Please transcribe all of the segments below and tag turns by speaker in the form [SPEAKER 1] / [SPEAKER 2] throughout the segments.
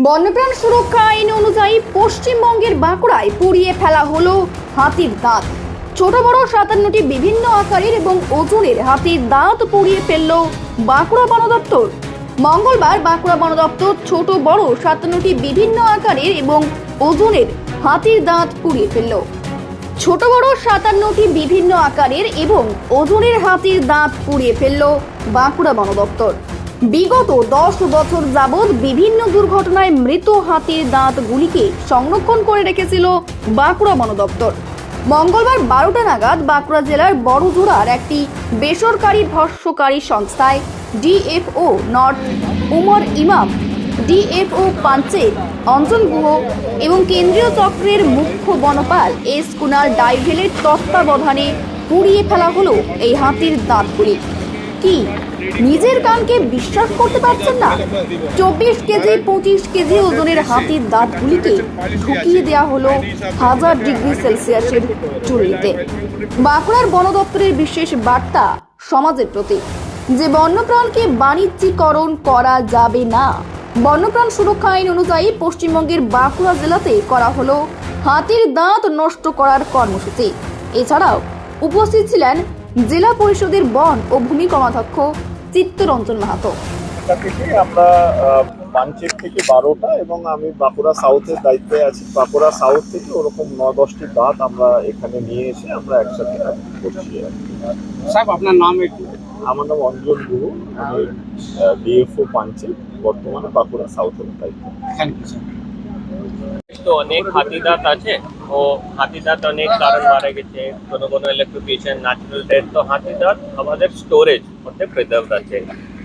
[SPEAKER 1] বন্যপ্রাণ সুরক্ষা আইন অনুযায়ী পশ্চিমবঙ্গের বাঁকুড়ায় পুড়িয়ে ফেলা হলো হাতির দাঁত। ছোট বড় 57টি বিভিন্ন আকারের এবং ওজনের হাতির দাঁত পুড়িয়ে ফেলল বাঁকুড়া বন দপ্তর। মঙ্গলবার বাঁকুড়া বন দপ্তর ছোট বড় 57টি বিভিন্ন আকারের এবং ওজনের হাতির দাঁত পুড়িয়ে ফেলল। ছোট বড় 57টি বিভিন্ন আকারের এবং ওজনের হাতির দাঁত পুড়িয়ে ফেলল বাঁকুড়া বন দপ্তর। বিগত 10 বছর যাবৎ বিভিন্ন দুর্ঘটনায় মৃত হাতির দাঁতগুলিকে সংরক্ষণ করে রেখেছিল বাঁকুড়া বন দপ্তর। মঙ্গলবার 12টা নাগাদ বাঁকুড়া জেলার বড়জোড়ার একটি বেসরকারি ভস্যকারী সংস্থায় ডিএফও নর্থ উমর ইমাম, ডিএফও পাঞ্চেত অঞ্জন গুহ এবং কেন্দ্রীয় চক্রের মুখ্য বনপাল এস কুনাল ডাইভেলের তত্ত্বাবধানে পুড়িয়ে ফেলা হলো এই হাতির দাঁতগুলি। কি নিজের কানকে বিশ্বাস করতে পারছেন না? 24 কেজি 25 কেজি ওজনের হাতির দাঁতগুলিকে ঢুকিয়ে দেওয়া হলো 1000 ডিগ্রি সেলসিয়াসের চুল্লিতে। বাঁকুড়ার বন দপ্তরের বিশেষ বার্তা সমাজের প্রতি যে বন্যপ্রাণকে বাণিজ্যিকরণ করা যাবে না। বন্যপ্রাণ সুরক্ষা আইন অনুযায়ী পশ্চিমবঙ্গের বাঁকুড়া জেলাতে করা হলো হাতির দাঁত নষ্ট করার কর্মসূচি। এছাড়াও উপস্থিত ছিলেন জেলা পরিষদের বন ও ভূমি কর্মাধ্যক্ষ চিত্তরঞ্জন মাহাতো।
[SPEAKER 2] আমরা পাঞ্চেত থেকে 12টা এবং আমি বাঁকুড়া সাউথের দায়িত্বে আছি। বাঁকুড়া সাউথ থেকে ওরকম 9-10টি দাঁত আমরা এখানে নিয়ে এসে আমরা একসাথে করছি।
[SPEAKER 3] সাহেব, আপনার নাম একটু?
[SPEAKER 2] আমার নাম অঞ্জন গুহ, আমি ডিএফও পাঞ্চেত, বর্তমানে বাঁকুড়া সাউথের দায়িত্ব।
[SPEAKER 3] Thank you sir.
[SPEAKER 4] তো অনেক হাতিদাঁত আছে ও হাতিদাঁত অনেক কারণ মারা গেছে, কোনো ইলেকট্রিফিকেশন, ন্যাচারাল ডেথ। তো হাতিদাঁত আমাদের স্টোরেজ মধ্যে প্রিজার্ভ আছে।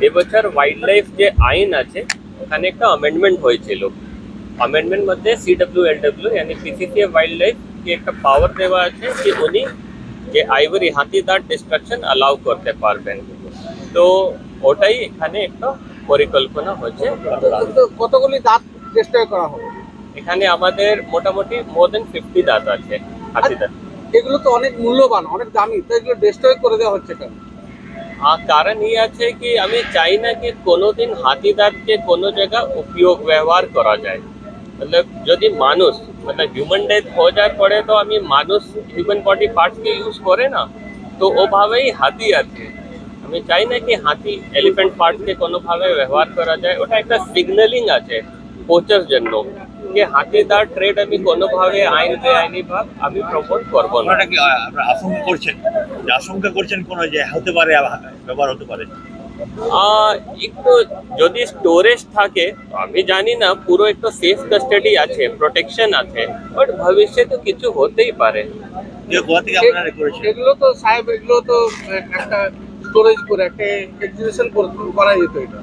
[SPEAKER 4] এবছর ওয়াইল্ড লাইফ যে আইন আছে ওখানে একটা অ্যামেন্ডমেন্ট হয়েছিল। অ্যামেন্ডমেন্ট মধ্যে CWLW यानी PCCA ওয়াইল্ড লাইফ কে একটা পাওয়ার দেওয়া আছে যে উনি যে আইভরি হাতিদাঁত ডিস্ট্রাকশন অ্যালাউ করতে পারবেন। তো ওটাই এখানে একটা পরিকল্পনা হচ্ছে।
[SPEAKER 3] কতগুলি দাঁত ডিস্ট্রয় করা হবে?
[SPEAKER 4] এখানে আমাদের মোটামুটি মোর দেন 50 দাঁত আছে হাতিদাঁত।
[SPEAKER 3] এগুলো তো অনেক মূল্যবান, অনেক দামি, তো এগুলো ডিস্ট্রয় করে দেওয়া হচ্ছে কেন?
[SPEAKER 4] कारण ये আছে कि আমি চাই না कि কোনো দিন হাতিদাঁতকে কোনো জায়গা उपयोग ব্যবহার করা যায়। मतलब যদি মানুষ मतलब হিউম্যান ডেথ হয়ে যাওয়ার পরে তো আমি মানুষ হিউম্যান বডি পার্টসকে ইউজ করে না, তো ওভাবেই হাতি আছে। আমি চাই না कि হাতি এলিফ্যান্ট পার্টসকে কোনোভাবে ব্যবহার করা যায়। ওটা একটা সিগন্যালিং আছে পোচার জন্য যে হাতিদাঁত ট্রেড আমি কোনোভাবে আইন বেআইনিভাবে আমি প্রমোট করবো না।
[SPEAKER 5] ওটা কি আপনারা আশঙ্কা করছেন কোনো যে হতে পারে, ব্যবহার হতে পারে?
[SPEAKER 4] একটু যদি স্টোরেজ থাকে, আমি জানি না পুরো একটু সেফ কাস্টাডি আছে, প্রোটেকশন আছে, বাট ভবিষ্যতে কিছু হতেই পারে।
[SPEAKER 5] গোয়া থেকে আপনারা করেছেন
[SPEAKER 3] এগুলো তো সাহেব, এগুলো তো একটা স্টোরেজ করে একটা এক্সিবিশন করা যেত। এটা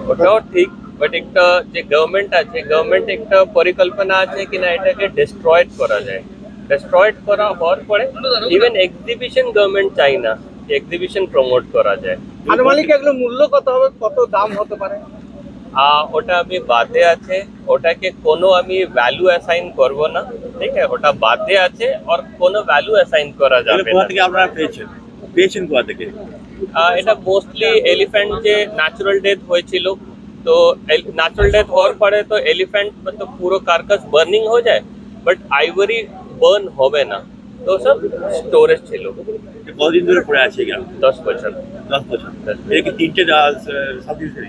[SPEAKER 4] ওটাও ঠিক, বাট একটা যে গভর্নমেন্ট আছে, গভর্নমেন্ট একটা পরিকল্পনা আছে কি না এটাকে ডিস্ট্রয়েড করা যায়। ডিস্ট্রয়েড করা হওয়ার পরে ইভেন এক্সিবিশন গভর্নমেন্ট চাই না যে এক্সিবিশন প্রমোট করা যায়।
[SPEAKER 3] আনুমানিক এগুলো মূল্য কত হবে, কত দাম হতে পারে?
[SPEAKER 4] ওটা আমি বাদে আছে, ওটাকে কোনো আমি ভ্যালু অ্যাসাইন করব না, ঠিক আছে? ওটা বাদে আছে আর কোনো ভ্যালু অ্যাসাইন করা যাবে
[SPEAKER 5] গোয়া
[SPEAKER 4] না।
[SPEAKER 5] থেকে আপনারা পেয়েছেন গোয়া থেকে?
[SPEAKER 4] এটা মোস্টলি এলিফ্যান্ট যে ন্যাচারাল ডেথ হয়েছিল, তো ন্যাচারাল ডেথ হওয়ার পরে তো এলিফ্যান্ট मतलब পুরো কার্কাস বার্নিং হয়ে যায়, বাট আইভরি বার্ন হবে না, তো সব স্টোরেজ ছিল।
[SPEAKER 5] কতদিন ধরে পড়ে আছে এগুলো?
[SPEAKER 4] 10 বছর।
[SPEAKER 5] 10 বছর। এটা কি 3টে সাব ডিভিশন?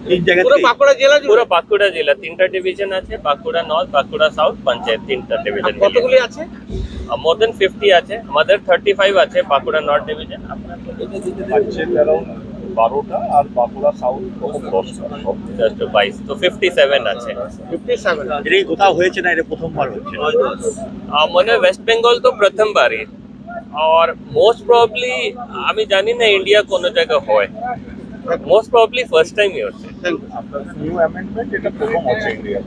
[SPEAKER 5] 3 জায়গা
[SPEAKER 3] পুরো
[SPEAKER 5] থেকে?
[SPEAKER 3] বাঁকুড়া জেলা
[SPEAKER 4] পুরো বাঁকুড়া জেলা 3টা ডিভিশন আছে, বাঁকুড়া নর্থ, বাঁকুড়া সাউথ, পঞ্চায়েত 3টা ডিভিশন।
[SPEAKER 3] কতগুলি আছে?
[SPEAKER 4] মোর দেন 50 আছে, আমাদের 35 আছে Bankura north division.
[SPEAKER 2] Panchet around 12টা আর বাঁকুড়া সাউথ 10টা,
[SPEAKER 4] জাস্ট 22, তো 57 আছে।
[SPEAKER 3] 57।
[SPEAKER 5] এটা কি কোথাও হয়েছে না এটা প্রথমবার হচ্ছে?
[SPEAKER 4] মনে হয় ওয়েস্ট বেঙ্গল তো প্রথমবারই, আর মোস্ট প্রবাবলি আমি জানি না ইন্ডিয়া কোনো জায়গা হয়, মোস্ট প্রবাবলি ফার্স্ট টাইমই হচ্ছে।
[SPEAKER 2] আপনার নিউ অ্যামেন্ডমেন্ট এটা প্রথম হচ্ছে ইন্ডিয়া।